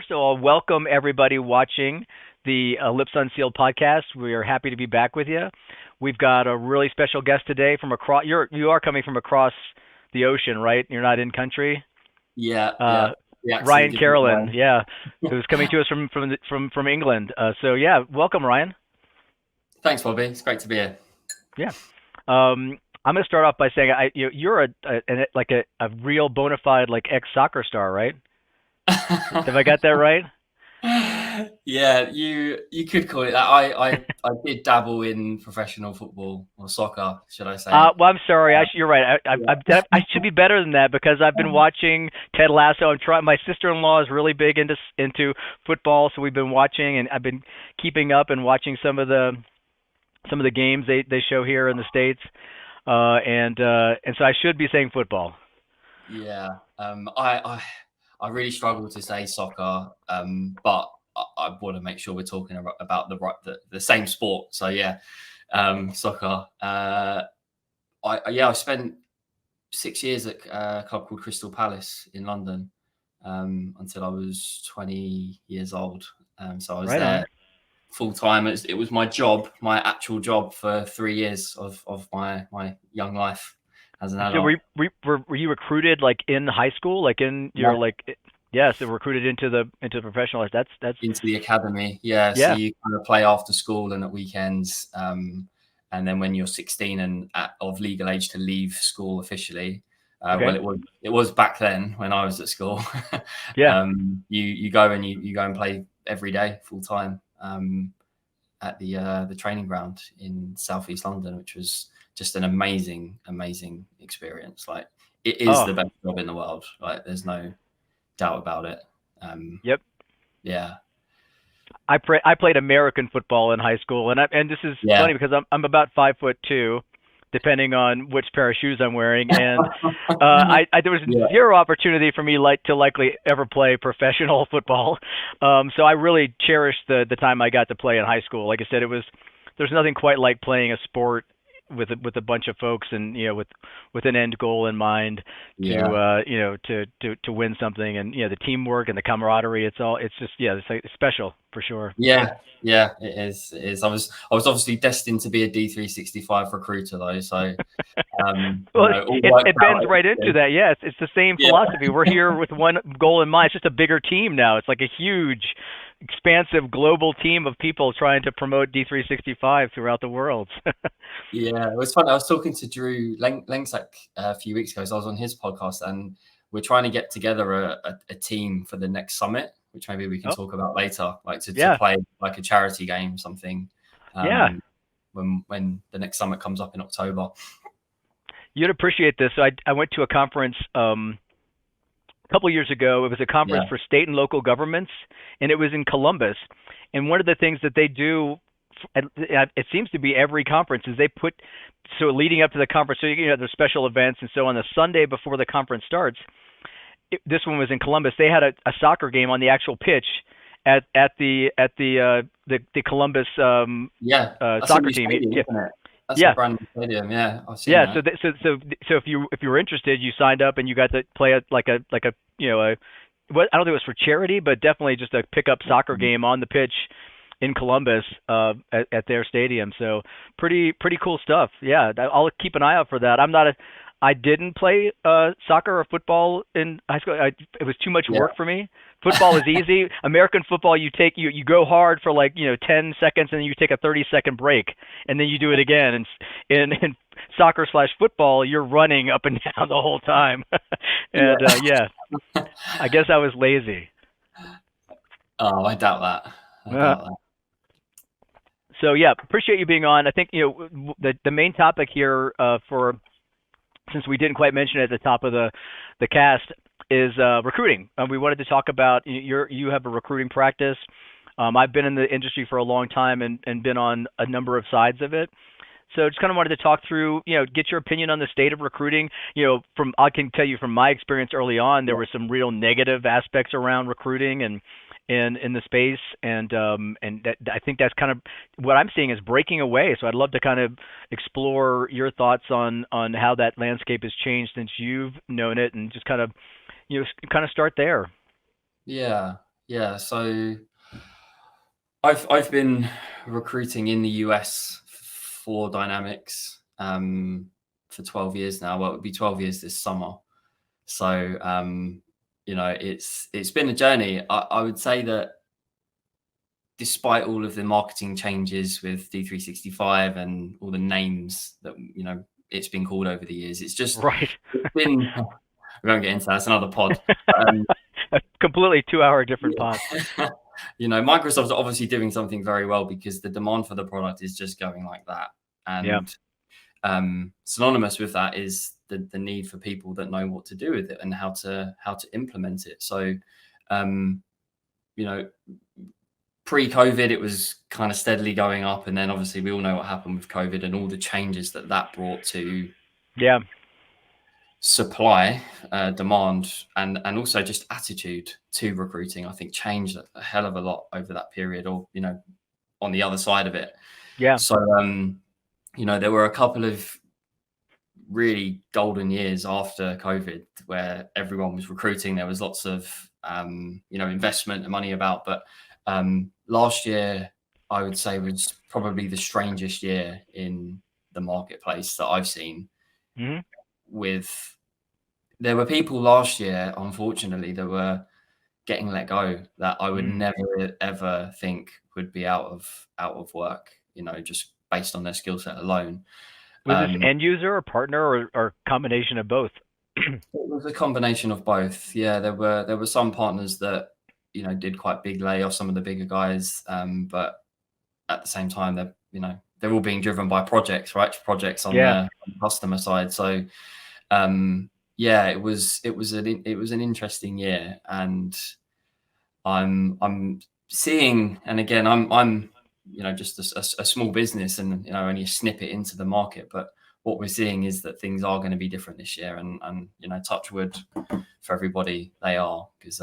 first of all, welcome everybody watching the Ellipse Unsealed podcast. We are happy to be back with you. We've got a really special guest today from across. You are coming from across the ocean, right? You're not in country. Yeah, Uh, yeah. The accent Ryan gives it Carolan, away. yeah, who's coming to us from England. So yeah, welcome, Ryan. Thanks, Bobby. It's great to be here. Yeah. I'm going to start off by saying you're a real bona fide like ex soccer star, right? Have I got that right? Yeah, you could call it that. I did dabble in professional football or soccer, should I say? Well, I'm sorry. Uh, You're right. I should be better than that because I've been watching Ted Lasso. I'm trying. My sister-in-law is really big into football, so we've been watching, and I've been keeping up and watching some of the games they show here in the states. And so I should be saying football. yeah. I really struggle to say soccer, but I want to make sure we're talking about the same sport. So yeah, soccer. I spent 6 years at a club called Crystal Palace in London until I was 20 years old. So I was Right there on. full time. It was my job, my actual job for 3 years of my young life as an So adult. were you recruited like in high school, like in your Yeah. like yeah, so recruited into the professional life. That's Into the academy. Yeah. So yeah. you kind of play after school and at weekends. And then when you're 16 and of legal age to leave school officially, well, Okay. it was back then when I was at school. Yeah. You go and you go and play every day full time at the training ground in Southeast London, which was just an amazing experience. Like it is Oh, the best job in the world. Like there's no doubt about it. Um, yep. yeah, I played American football in high school, and this is yeah. funny because I'm about 5'2", depending on which pair of shoes I'm wearing, and I there was Yeah. zero opportunity for me to likely ever play professional football. So I really cherished the time I got to play in high school. Like I said, there's nothing quite like playing a sport with a bunch of folks and with an end goal in mind to Yeah. to win something, and the teamwork and the camaraderie. It's just it's like special for sure. Yeah, yeah, it is. It is. I was obviously destined to be a D365 recruiter though, so Well, all it worked it out. bends right into that. Yeah, it's the same Yeah, philosophy. We're here with one goal in mind. It's just a bigger team now. It's like a huge, expansive global team of people trying to promote D365 throughout the world. yeah. It was fun. I was talking to Drew Lengsack a few weeks ago, so I was on his podcast, and we're trying to get together a team for the next summit, which maybe we can Oh, talk about later, like to yeah, play like a charity game, something. yeah. Um, when the next summit comes up in October. You'd appreciate this. I went to a conference a couple of years ago. It was a conference Yeah, for state and local governments, and it was in Columbus. And one of the things that they do, it seems to be every conference, is they put so leading up to the conference. So there's special events, and so on the Sunday before the conference starts, this one was in Columbus. They had a soccer game on the actual pitch at the Columbus yeah. That's a soccer new team. stadium, Yeah, isn't it? That's a yeah. brand new stadium. Yeah, I've seen Yeah, that. so if you were interested, you signed up and you got to play like a what I don't think it was for charity, but definitely just a pickup soccer game on the pitch in Columbus at their stadium. So pretty cool stuff. Yeah, I'll keep an eye out for that. I didn't play soccer or football in high school. It was too much Yeah. work for me. Football is easy. American football, you go hard for like 10 seconds, and then you take a 30-second break, and then you do it again. And in soccer slash football, you're running up and down the whole time. Yeah. And yeah, I guess I was lazy. Oh, I doubt that. I Uh, doubt that. so yeah, appreciate you being on. I think the main topic here for since we didn't quite mention it at the top of the cast is recruiting. We wanted to talk about you have a recruiting practice. I've been in the industry for a long time and been on a number of sides of it. So just kind of wanted to talk through, get your opinion on the state of recruiting. I can tell you from my experience early on, there Yeah. were some real negative aspects around recruiting and in the space, and that, I think that's kind of what I'm seeing is breaking away. So I'd love to kind of explore your thoughts on how that landscape has changed since you've known it, and just kind of kind of start there. Yeah. Yeah, so I've been recruiting in the US for Dynamics for 12 years now. Well, it would be 12 years this summer. So it's been a journey. I would say that despite all of the marketing changes with D365 and all the names that it's been called over the years, Right. it's been we won't get into that. That's another pod. A completely 2 hour different pod. Microsoft's obviously doing something very well because the demand for the product is just going like that. Yeah. And synonymous with that is the need for people that know what to do with it and how to implement it. So, pre-COVID, it was kind of steadily going up, and then obviously we all know what happened with COVID and all the changes that brought to Yeah. supply, demand, and also just attitude to recruiting. I think changed a hell of a lot over that period, or on the other side of it. Yeah. So there were a couple of really golden years after COVID where everyone was recruiting. There was lots of investment and money about, but last year I would say was probably the strangest year in the marketplace that I've seen. Mm-hmm. There were people last year, unfortunately, that were getting let go that I would never ever think would be out of work, just based on their skill set alone. Was this end user or partner or combination of both? It was a combination of both. Yeah, there were some partners that did quite big layoffs, some of the bigger guys, but at the same time they're all being driven by projects, right? Projects on the customer side. So it was an interesting year, and I'm seeing, and again, I'm just a small business and only a snippet into the market, but what we're seeing is that things are going to be different this year, and touch wood for everybody, they are, because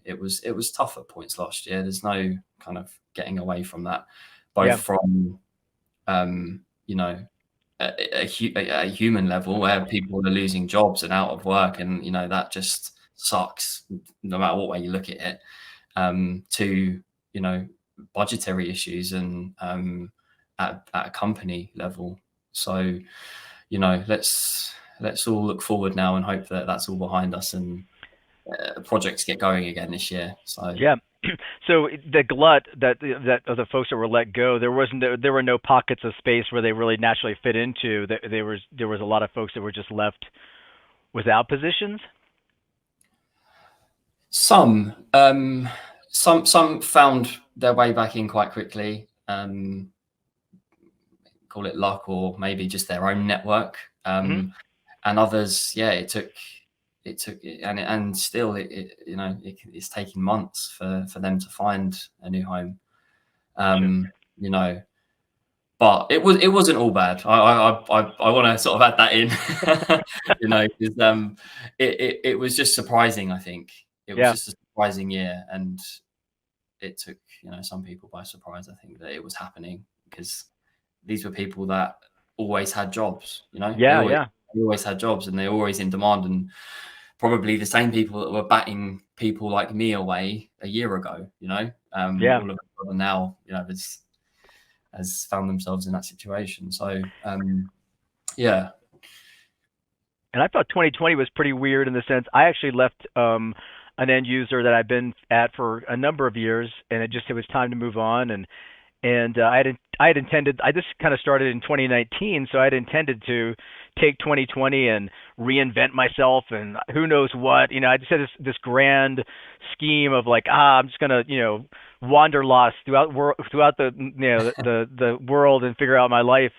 it was tough at points last year. There's no kind of getting away from that, both from a human level where people are losing jobs and out of work, and that just sucks no matter what way you look at it, to budgetary issues and at a company level. So let's all look forward now and hope that that's all behind us and projects get going again this year. So so the glut that of the folks that were let go, there were no pockets of space where they really naturally fit into. There was a lot of folks that were just left without positions. Some found their way back in quite quickly. Call it luck, or maybe just their own network. And others, it took, and still it's taking months for them to find a new home. But it wasn't all bad. I want to sort of add that in, because it was just surprising. I think it was just a surprising year, and it took some people by surprise. I think that it was happening because these were people that always had jobs. They always had jobs, and they're always in demand, and probably the same people that were batting people like me away a year ago. All of a sudden now, has found themselves in that situation. So, And I thought 2020 was pretty weird in the sense I actually left an end user that I've been at for a number of years, and it was time to move on. And I had intended. I just kind of started in 2019, so I had intended to take 2020 and reinvent myself, and who knows what. I just had this grand scheme of like, I'm just gonna wander lost throughout the world and figure out my life.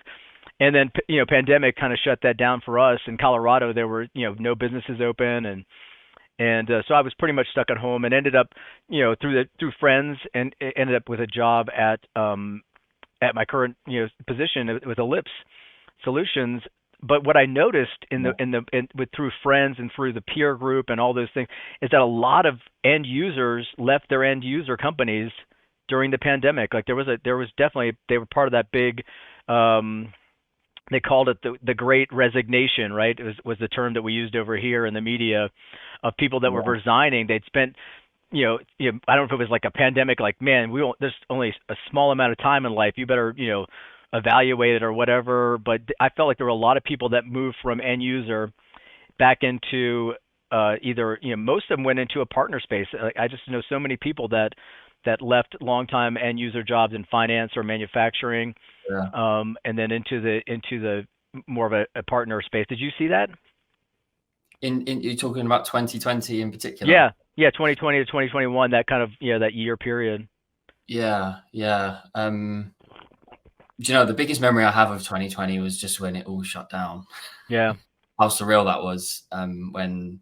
And then pandemic kind of shut that down for us in Colorado. There were no businesses open, and so I was pretty much stuck at home, and ended up through friends, and ended up with a job at my current position with Ellipse Solutions. But what I noticed through friends and through the peer group and all those things is that a lot of end users left their end user companies during the pandemic. Like there was definitely, they were part of that big, they called it the Great Resignation, right? It was the term that we used over here in the media, of people that were resigning. They'd spent I don't know if it was like a pandemic, like, man, there's only a small amount of time in life. You better, evaluate it or whatever. But I felt like there were a lot of people that moved from end user back into either, most of them went into a partner space. Like, I just know so many people that left long-time end user jobs in finance or manufacturing, Yeah. and then into the more of a partner space. Did you see that? In you're talking about 2020 in particular? Yeah, yeah, 2020 to 2021, that kind of, that year period. Yeah, yeah. Do you know the biggest memory I have of 2020 was just when it all shut down. Yeah, How surreal that was. When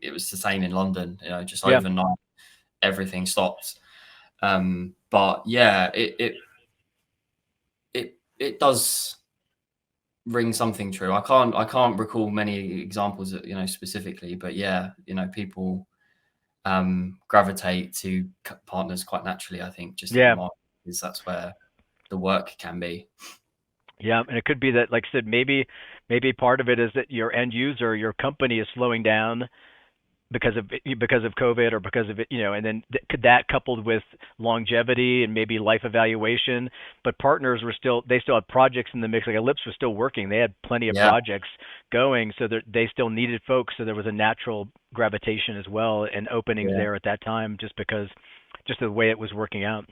it was the same in London. Just yeah, overnight everything stopped. But yeah, it does ring something true. I can't recall many examples, specifically, but yeah, people gravitate to partners quite naturally. I think just in the yeah, market, because that's where the work can be. yeah. And it could be that, like I said, maybe part of it is that your end user, your company is slowing down because of COVID or because of it, and then could that coupled with longevity and maybe life evaluation, but partners they still had projects in the mix. Like Ellipse was still working, they had plenty of Yeah, projects going, so they still needed folks. So there was a natural gravitation as well and openings yeah, there at that time, just the way it was working out.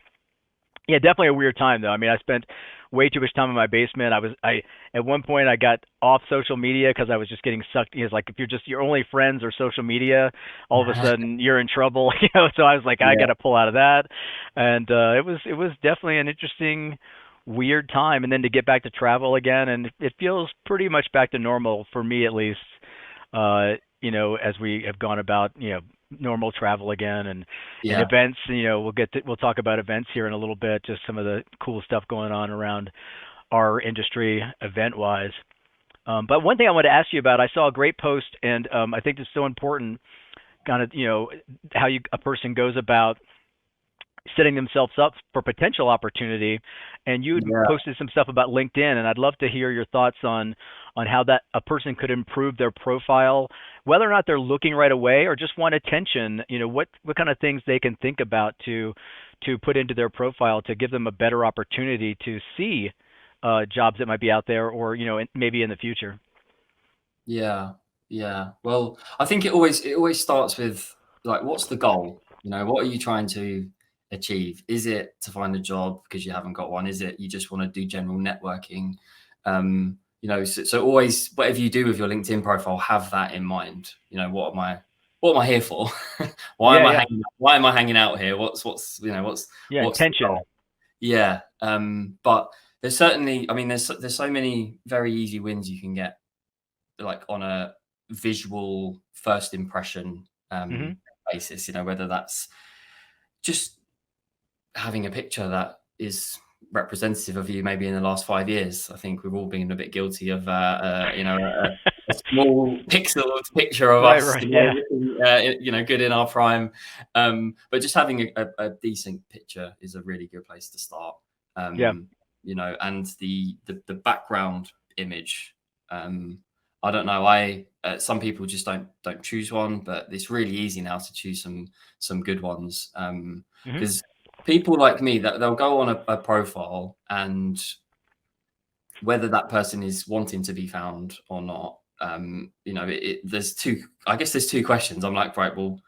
Yeah, definitely a weird time though. I mean, I spent way too much time in my basement. I at one point I got off social media because I was just getting sucked. It's like if you're just your only friends or social media, all of a sudden you're in trouble. So I was like, I got yeah, to pull out of that, and it was definitely an interesting, weird time. And then to get back to travel again, and it feels pretty much back to normal for me at least. As we have gone about, normal travel again, and yeah, events. We'll talk about events here in a little bit, just some of the cool stuff going on around our industry event wise. But one thing I wanted to ask you about, I saw a great post, and I think it's so important, kind of, how a person goes about setting themselves up for potential opportunity. And you had yeah, posted some stuff about LinkedIn, and I'd love to hear your thoughts on how that a person could improve their profile, whether or not they're looking right away or just want attention. What kind of things they can think about to put into their profile to give them a better opportunity to see jobs that might be out there, or maybe in the future. yeah, yeah. Well, I think it always starts with, like, what's the goal? What are you trying to achieve? Is it to find a job because you haven't got one? Is it you just want to do general networking? So always, whatever you do with your LinkedIn profile, have that in mind. What am I here for? Why Yeah, am I yeah, hanging out here? yeah. What's the Intention. goal? Yeah. But there's certainly, I mean, there's so many very easy wins you can get, like on a visual first impression Hmm. basis. Whether that's just having a picture that is representative of you, maybe in the last 5 years. I think we've all been a bit guilty of, a small pixeled picture of Right, us, right. Yeah, looking, good in our prime. But just having a decent picture is a really good place to start. yeah. And the background image. I don't know. Some people just don't choose one, but it's really easy now to choose some good ones. Hmm. Because people like me, that they'll go on a profile, and whether that person is wanting to be found or not, there's two. I guess there's two questions. I'm like, right, well,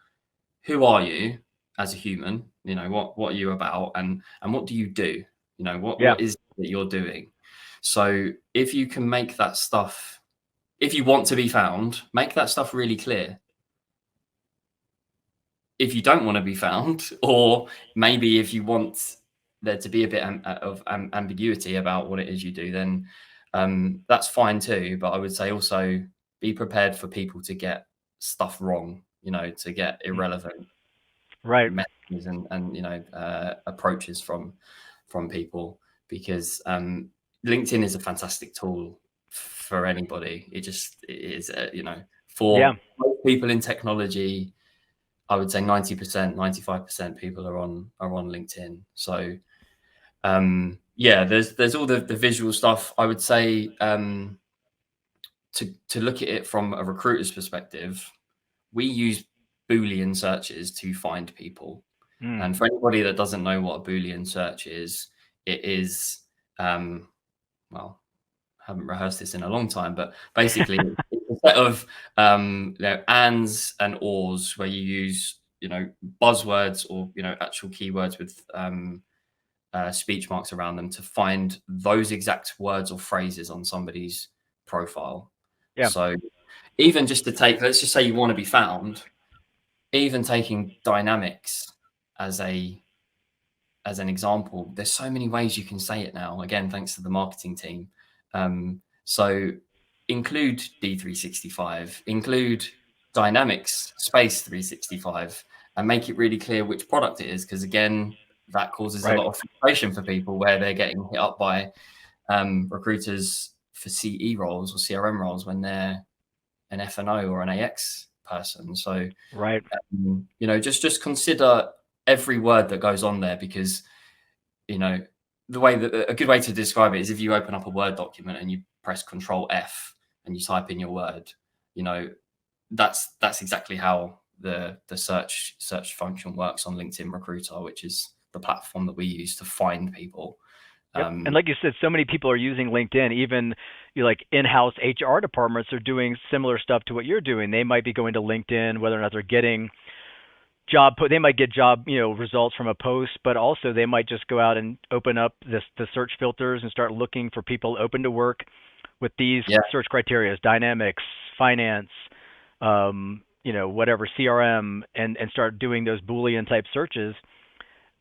who are you as a human? What are you about, and what do you do? What Yeah, what is it that you're doing? So if you can make that stuff, if you want to be found, make that stuff really clear. If you don't want to be found, or maybe if you want there to be a bit of ambiguity about what it is you do, then that's fine too. But I would say also be prepared for people to get stuff wrong, to get irrelevant right. messages and approaches from people, because LinkedIn is a fantastic tool for anybody. It is, Yeah. for most people in technology. I would say 90%, 95% people are on LinkedIn. So yeah, there's all the visual stuff. I would say to look at it from a recruiter's perspective, we use Boolean searches to find people. And for anybody that doesn't know what a Boolean search is, it is, well, I haven't rehearsed this in a long time, but basically it's a set of ands and ors where you use, buzzwords or, actual keywords with speech marks around them to find those exact words or phrases on somebody's profile. Yeah. So even just to take, let's just say you want to be found, even taking dynamics as an example, there's so many ways you can say it now. Again, thanks to the marketing team. So include D365, include Dynamics space 365, and make it really clear which product it is. Because again, that causes a lot of frustration for people where they're getting hit up by recruiters for CE roles or CRM roles when they're an F&O or an AX person. So, just consider every word that goes on there, because, the way that a good way to describe it is if you open up a Word document and you press Control F and you type in your word, that's exactly how the search function works on LinkedIn Recruiter, which is the platform that we use to find people. And like you said, so many people are using LinkedIn. Even like in-house HR departments are doing similar stuff to what you're doing. They might be going to LinkedIn, whether or not they're getting they might get job results from a post, but also they might just go out and open up the search filters and start looking for people open to work with these search criteria: dynamics, finance, whatever, CRM, and start doing those Boolean type searches,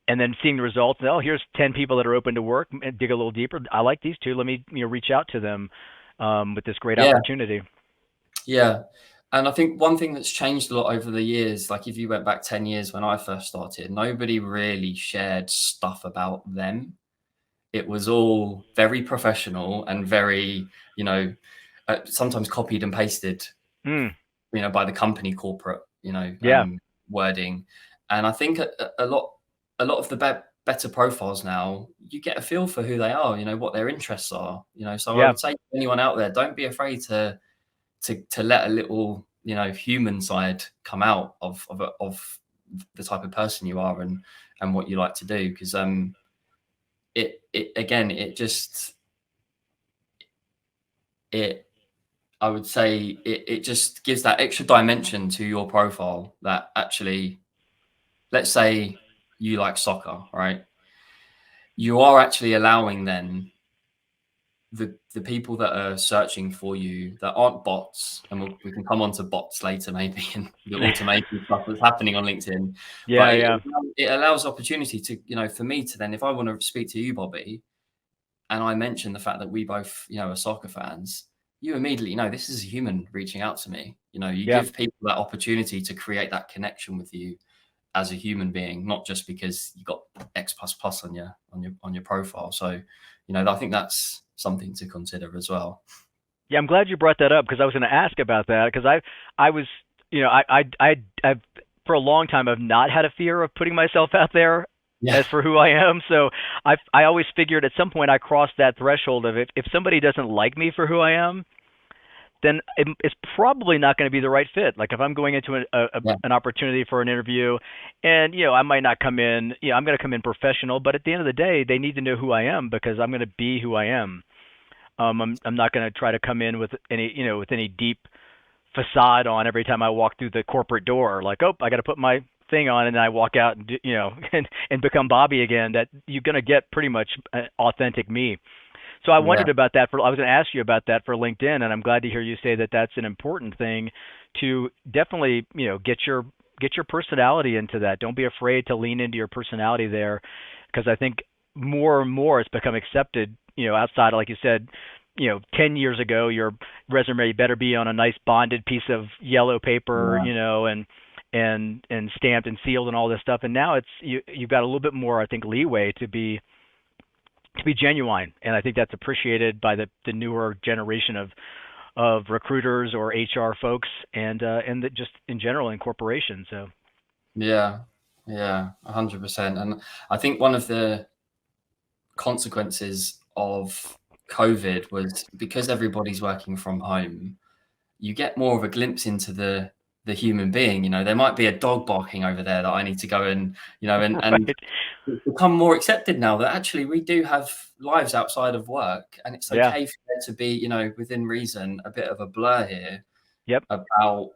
and then seeing the results. And, here's 10 people that are open to work. And dig a little deeper. I like these two. Let me reach out to them with this great opportunity. Yeah. And I think one thing that's changed a lot over the years, like if you went back 10 years when I first started, nobody really shared stuff about them. It was all very professional and very, sometimes copied and pasted, by the company corporate, wording. And I think a lot of the better profiles now, you get a feel for who they are, what their interests are, So I would say to anyone out there, don't be afraid to let a little, human side come out of the type of person you are and what you like to do. Because I would say it just gives that extra dimension to your profile that actually, let's say you like soccer, right? You are actually allowing then the people that are searching for you that aren't bots, and we can come on to bots later maybe, and the automation stuff that's happening on LinkedIn. It allows opportunity to, for me to then, if I want to speak to you, Bobby, and I mention the fact that we both, are soccer fans, you immediately know this is a human reaching out to me. You give people that opportunity to create that connection with you as a human being, not just because you got X++ on your profile. So, I think that's something to consider as well. Yeah, I'm glad you brought that up, because I was going to ask about that, because I was, I've for a long time I've not had a fear of putting myself out there as for who I am. So I always figured at some point I crossed that threshold of if somebody doesn't like me for who I am, then it's probably not going to be the right fit. Like if I'm going into an opportunity for an interview, and I might not come in, I'm going to come in professional, but at the end of the day, they need to know who I am, because I'm going to be who I am. I'm not going to try to come in with any deep facade on every time I walk through the corporate door. Like, I got to put my thing on, and then I walk out and and become Bobby again. That you're going to get pretty much authentic me. So I wondered about that. I was going to ask you about that for LinkedIn, and I'm glad to hear you say that that's an important thing to definitely, get your personality into that. Don't be afraid to lean into your personality there, because I think more and more it's become accepted, outside of, like you said, 10 years ago, your resume better be on a nice bonded piece of yellow paper, and stamped and sealed and all this stuff. And now you've got a little bit more, I think, leeway to be genuine, and I think that's appreciated by the newer generation of recruiters or HR folks, and just in general in corporations. So 100%. And I think one of the consequences of COVID was, because everybody's working from home, you get more of a glimpse into the the human being. You know, there might be a dog barking over there that I need to go and, you know, and Right. it's become more accepted now that actually we do have lives outside of work, and it's Yeah. okay for there to be, you know, within reason, a bit of a blur here Yep. about,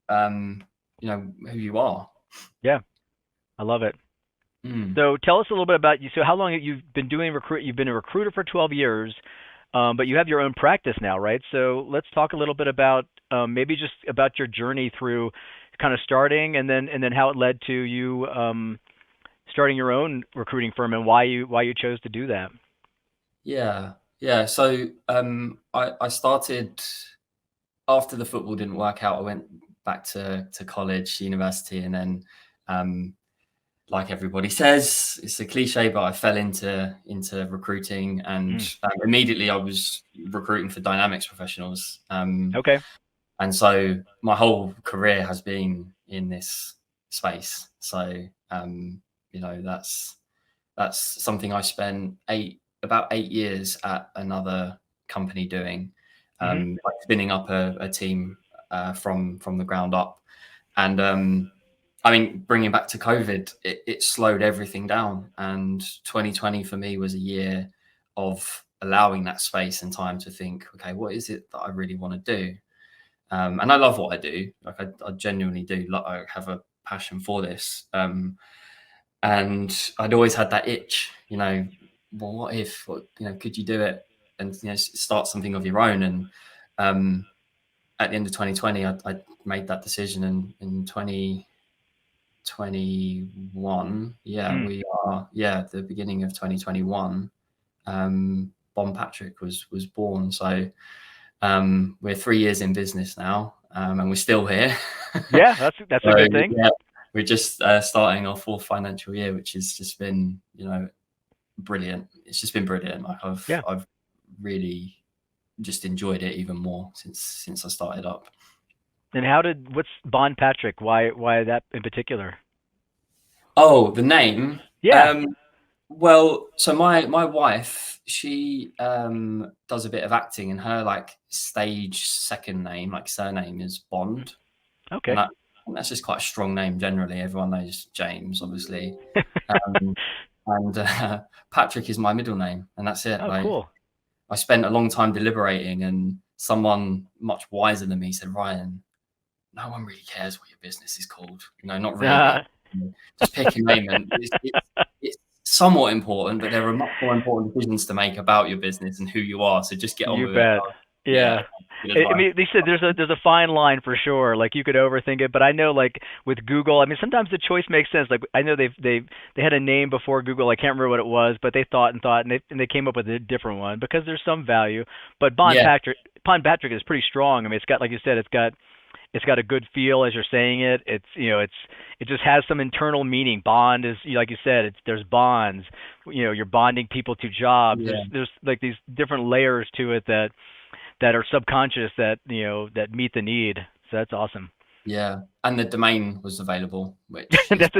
um, you know, who you are. Yeah. I love it. Mm. So tell us a little bit about you. So how long have you been doing recruit? You've been a recruiter for 12 years, but you have your own practice now, right? So let's talk a little bit about maybe just about your journey through kind of starting, and then how it led to you starting your own recruiting firm, and why you chose to do that. Yeah, yeah. So I started after the football didn't work out. I went back to college, university, and then um, like everybody says, it's a cliche, but I fell into recruiting, and Mm. immediately I was recruiting for Dynamics professionals. Okay. And so my whole career has been in this space. So you know, that's something I spent about 8 years at another company doing, Mhm. like spinning up a team from the ground up. And I mean, bringing back to COVID, it slowed everything down. And 2020 for me was a year of allowing that space and time to think, okay, what is it that I really want to do? And I love what I do. Like I genuinely do. I have a passion for this. And I'd always had that itch, you know, well, what if, you know, could you do it and, you know, start something of your own? And at the end of 2020, I made that decision. And in 2021, yeah, Mm. we are, yeah, at the beginning of 2021, Bon Patrick was born. So we're 3 years in business now, and we're still here. Yeah, that's a So good thing. yeah, we're just starting our fourth financial year, which has just been, you know, brilliant. It's just been brilliant. Like Yeah. I've really just enjoyed it even more since I started up. And what's Bon Patrick? Why that in particular? Oh, the name. Yeah. Um, well, so my wife, she does a bit of acting, and her like stage second name, like surname, is Bond, and Okay. I think that's just quite a strong name generally. Everyone knows James, obviously, um, and Patrick is my middle name, and that's it. Oh, Like cool. I spent a long time deliberating, and someone much wiser than me said, Ryan, no one really cares what your business is called. You know, not really. Uh, Just pick a name, and it's somewhat important, but there are much more important decisions to make about your business and who you are. So just get on you with it. bet. Yeah, Yeah. good I advice. mean, they said there's a fine line for sure. Like you could overthink it, but I know like with Google, I mean sometimes the choice makes sense. Like I know they had a name before Google. I can't remember what it was, but they thought and thought, and they came up with a different one because there's some value. But Yeah, Bon Patrick is pretty strong. I mean, it's got like you said, it's got a good feel as you're saying it. It's it just has some internal meaning. Bond is like you said, there's bonds. You're bonding people to jobs. yeah, There's like these different layers to it that are subconscious that that meet the need. So that's awesome. yeah. And the domain was available, which is very That's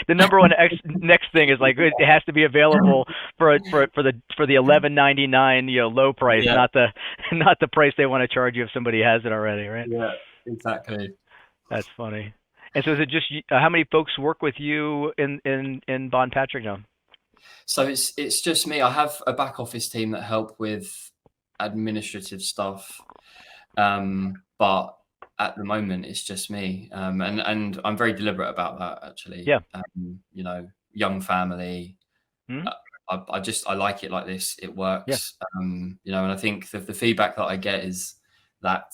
the number one next thing is like it has to be available important. for the 11.99 low price, Yeah, not the price they want to charge you if somebody has it already, right? yeah, exactly. That's funny. And so is it just how many folks work with you in Bon Patrick now? So it's just me. I have a back office team that help with administrative stuff, but at the moment it's just me, and I'm very deliberate about that actually. Yeah. You know, young family. Hmm. Uh, I like it like this. It Yeah. works. You know, and I think the feedback that I get is that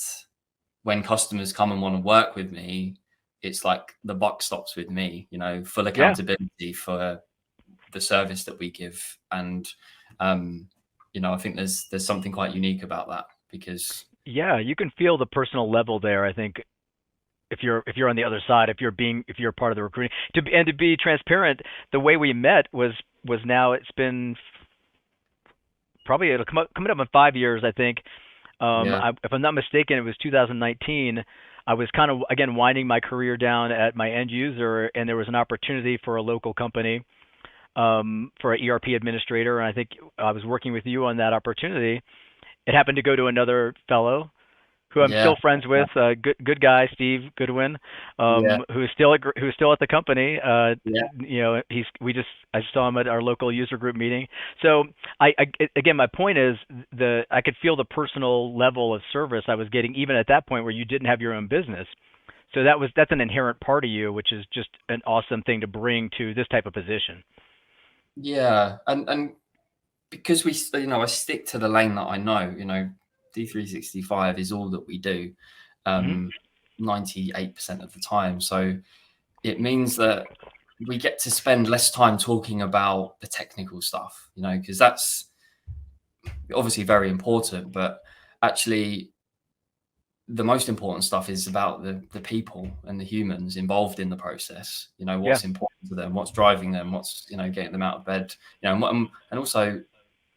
when customers come and want to work with me, it's like the buck stops with me. You know, full Yeah. accountability for the service that we give, and um, you know, I think there's something quite unique about that because Yeah. You can feel the personal level there. I think if you're on the other side, if you're part of the recruiting, to be transparent, the way we met was now it's been probably it'll coming up in 5 years, I think. yeah, If I'm not mistaken, it was 2019. I was kind of again winding my career down at my end user, and there was an opportunity for a local company for an ERP administrator, and I think I was working with you on that opportunity. It happened to go to another fellow who I'm Yeah. still friends with. Good guy, Steve Goodwin, Yeah. who's still at the company. Yeah. I just saw him at our local user group meeting. So again, my point is I could feel the personal level of service I was getting even at that point where you didn't have your own business. So that's an inherent part of you, which is just an awesome thing to bring to this type of position. Yeah. And because I stick to the lane that I know, D365 is all that we do, Hmm. 98% of the time. So it means that we get to spend less time talking about the technical stuff, because that's obviously very important, but actually the most important stuff is about the people and the humans involved in the process. Yeah, What's important to them, what's driving them, what's getting them out of bed, and also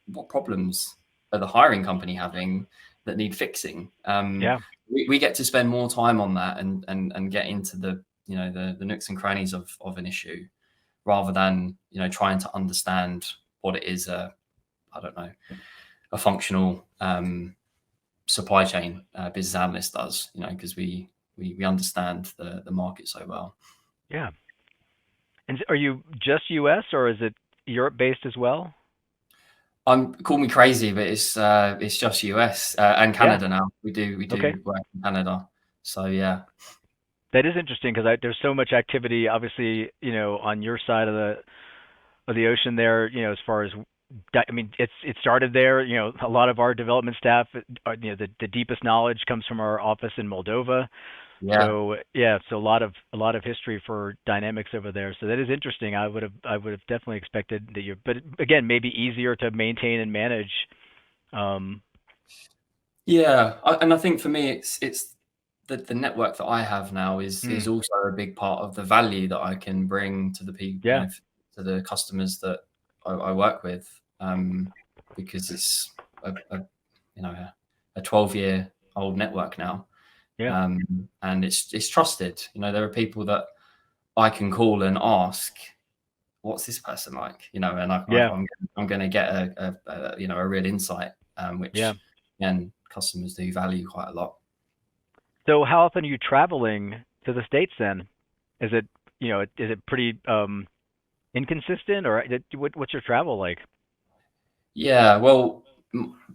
what problems are the hiring company having that need fixing. yeah, We get to spend more time on that and get into the nooks and crannies of an issue rather than trying to understand what it is. I don't know, a functional supply chain business analyst does. Because we understand the market so well. yeah. And are you just U.S. or is it Europe based as well? Call me crazy, but it's just US and Yeah. Canada now. We Okay. do work in Canada, so yeah, That is interesting because there's so much activity, obviously, on your side of the ocean there, as far as I mean, it started there. A lot of our development staff, the deepest knowledge comes from our office in Moldova. yeah. So yeah, so a lot of history for dynamics over there. So that is interesting. I would have definitely expected that but again, maybe easier to maintain and manage. Um, Yeah, and I think for me, it's the network that I have now is mm, also a big part of the value that I can bring to the people, yeah, to the customers that I work with, because it's a 12-year old network now, yeah, and it's trusted. There are people that I can call and ask, "What's this person like?" And yeah, I'm going to get a real insight, yeah. which again customers do value quite a lot. So how often are you traveling to the States then? Is it, is it pretty inconsistent or what's your travel like? Yeah, well,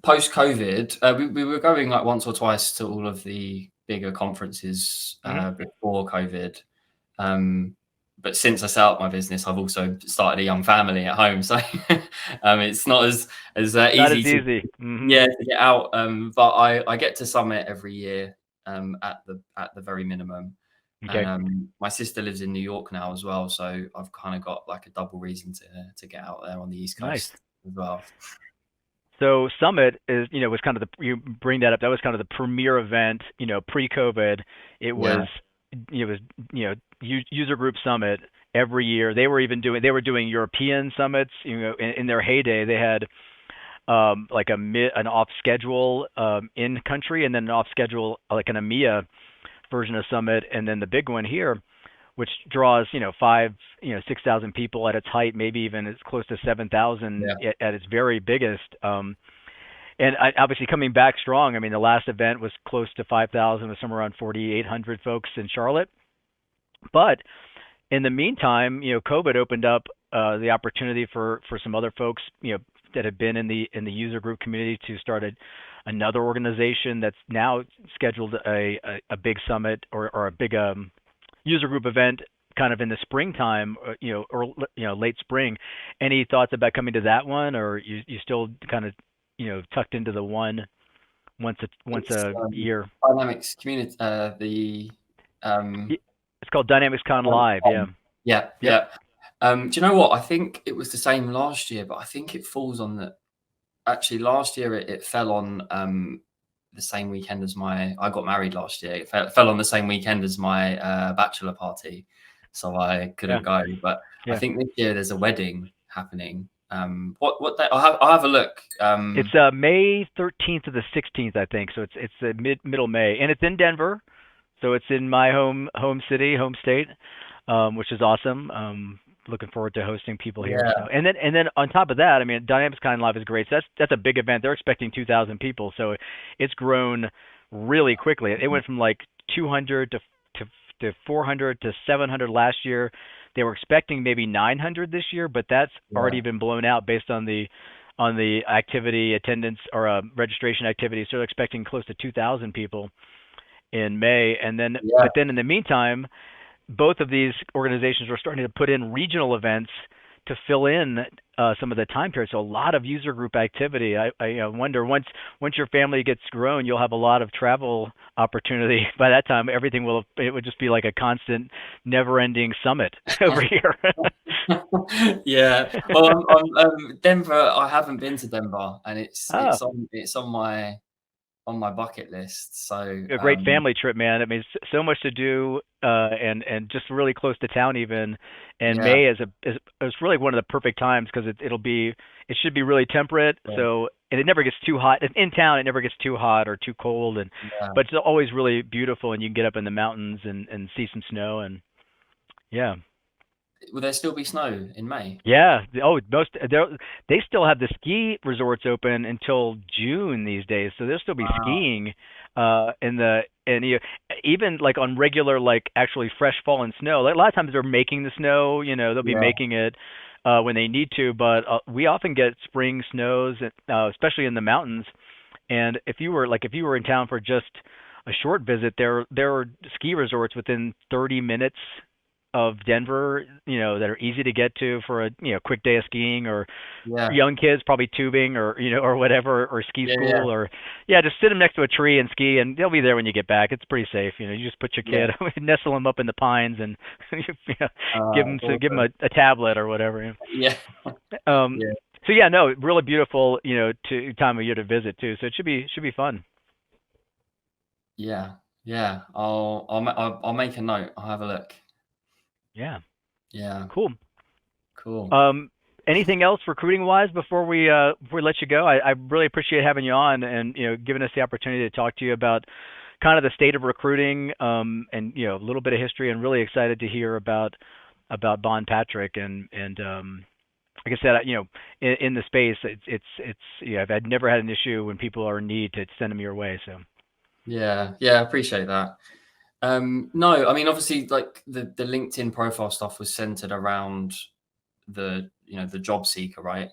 post COVID, we were going like once or twice to all of the bigger conferences Hmm. before COVID. Um, but since I set up my business, I've also started a young family at home, so it's not as Not as easy to easy. Hmm. yeah to get out. But I get to Summit every year, at the very minimum. And Okay. my sister lives in New York now as well, so I've kind of got like a double reason to get out there on the East Nice. Coast as well. So Summit is, was kind of you bring that up. That was kind of the premier event, pre-COVID. It Yeah, was, it was, user group summit every year. They were doing European summits, in their heyday. They had like an off schedule in country and then an off schedule like an EMEA version of summit, and then the big one here, which draws 6,000 people at its height, maybe even as close to 7,000 yeah, at its very biggest. And obviously coming back strong. I mean, the last event was close to 5,000, was somewhere around 4,800 folks in Charlotte. But in the meantime, COVID opened up the opportunity for some other folks, that have been in the user group community to start another organization that's now scheduled a big summit or a big user group event kind of in the springtime, or late spring. Any thoughts about coming to that one, or you still kind of tucked into the one once it's a year? Dynamics community. The um, It's called Dynamics Con Live. Yeah. yeah, Yep. yeah. Do you know what? I think it was the same last year, but I think it falls on the. Actually, last year it fell on the same weekend as I got married last year. It fell on the same weekend as my bachelor party, so I Yeah. couldn't go. But I Yeah. think this year there's a wedding happening. What day? I'll have a look. It's May 13th to the 16th, I think. So it's middle May, and it's in Denver. So it's in my home city, home state, which is awesome. Looking forward to hosting people here. Yeah, So and then on top of that, I mean, Dynamics Con Live is great. So that's a big event. They're expecting 2,000 people. So it's grown really quickly. It went from like 200 to to 400 to 700 last year. They were expecting maybe 900 this year, but that's already Yeah. been blown out based on the activity attendance or registration activity. So they're expecting close to 2,000 people in May, and then Yeah. but then in the meantime, both of these organizations were starting to put in regional events to fill in some of the time period. So a lot of user group activity. I wonder once your family gets grown, you'll have a lot of travel opportunity. By that time, everything will it would just be like a constant, never-ending summit over here. Yeah. Well, Denver. I haven't been to Denver, and Oh, it's on my bucket list. So a great family trip, man. I mean, so much to do, and just really close to town even. And yeah. May is it's really one of the perfect times because it should be really temperate. Yeah. So and it never gets too hot in town. It never gets too hot or too cold, and Yeah. but it's always really beautiful, and you can get up in the mountains and see some snow and yeah. Will there still be snow in May? Yeah. They still have the ski resorts open until June these days, so they'll still be Wow. skiing in the and you even like on regular like actually fresh fallen snow. Like, a lot of times they're making the snow, they'll be Yeah. making it when they need to, but we often get spring snows, especially in the mountains. And if you were in town for just a short visit, there are ski resorts within 30 minutes of Denver, that are easy to get to for a quick day of skiing, or Yeah. young kids probably tubing or or whatever, or ski Yeah. Yeah. school, or yeah, just sit them next to a tree and ski, and they'll be there when you get back. It's pretty safe. You just put your Yeah. kid, nestle them up in the pines, and give them Awesome. a tablet or whatever. Yeah. Um, Yeah. so yeah, no, really beautiful, to time of year to visit too. So it should be fun. Yeah. Yeah. I'll make a note. I'll have a look. Yeah, Yeah. cool. Cool. Um, Anything else recruiting wise before we let you go? I really appreciate having you on and giving us the opportunity to talk to you about kind of the state of recruiting, and a little bit of history, and really excited to hear about Bon Patrick, and like I said, in the space, it's I've never had an issue when people are in need to send them your way. So Yeah. Yeah. I appreciate that. No, I mean, obviously, like the LinkedIn profile stuff was centered around the job seeker, right?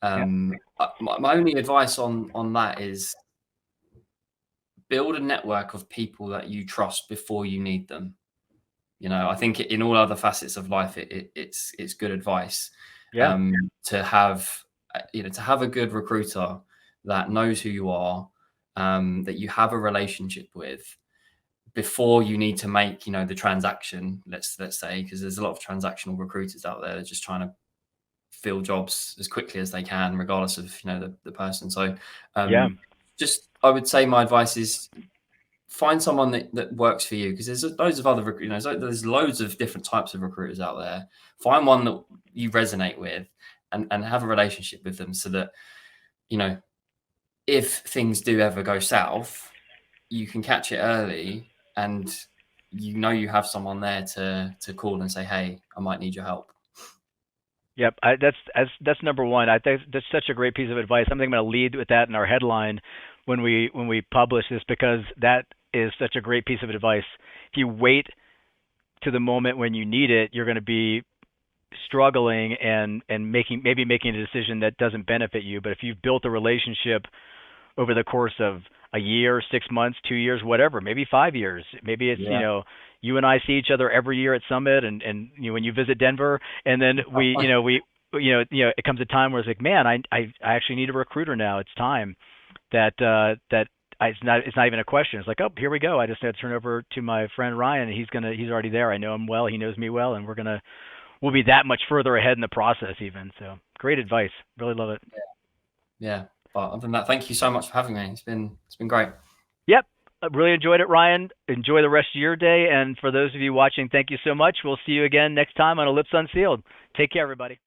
yeah, My only advice on that is build a network of people that you trust before you need them. I think in all other facets of life, it's good advice, yeah, to have to have a good recruiter that knows who you are, that you have a relationship with before you need to make the transaction. Let's say, because there's a lot of transactional recruiters out there that are just trying to fill jobs as quickly as they can, regardless of the person. So, yeah, just I would say my advice is find someone that works for you, because there's loads of other there's loads of different types of recruiters out there. Find one that you resonate with, and have a relationship with them, so that you know if things do ever go south, you can catch it early, and you have someone there to call and say, hey, I might need your help. yep. That's number one. I think that's such a great piece of advice. I think I'm going to lead with that in our headline when we publish this, because that is such a great piece of advice. If you wait to the moment when you need it, you're going to be struggling and making a decision that doesn't benefit you. But if you've built a relationship over the course of a year, 6 months, 2 years, whatever, maybe 5 years, maybe it's Yeah. you and I see each other every year at Summit, and when you visit Denver, and then it comes a time where it's like, man, I actually need a recruiter now. It's time that it's not even a question. It's like, oh, here we go. I just had to turn over to my friend Ryan. He's already there. I know him well. He knows me well, and we'll be that much further ahead in the process even. So great advice. Really love it. Yeah. But other than that, thank you so much for having me. It's been great. Yep. I really enjoyed it, Ryan. Enjoy the rest of your day. And for those of you watching, thank you so much. We'll see you again next time on Ellipse Unsealed. Take care, everybody.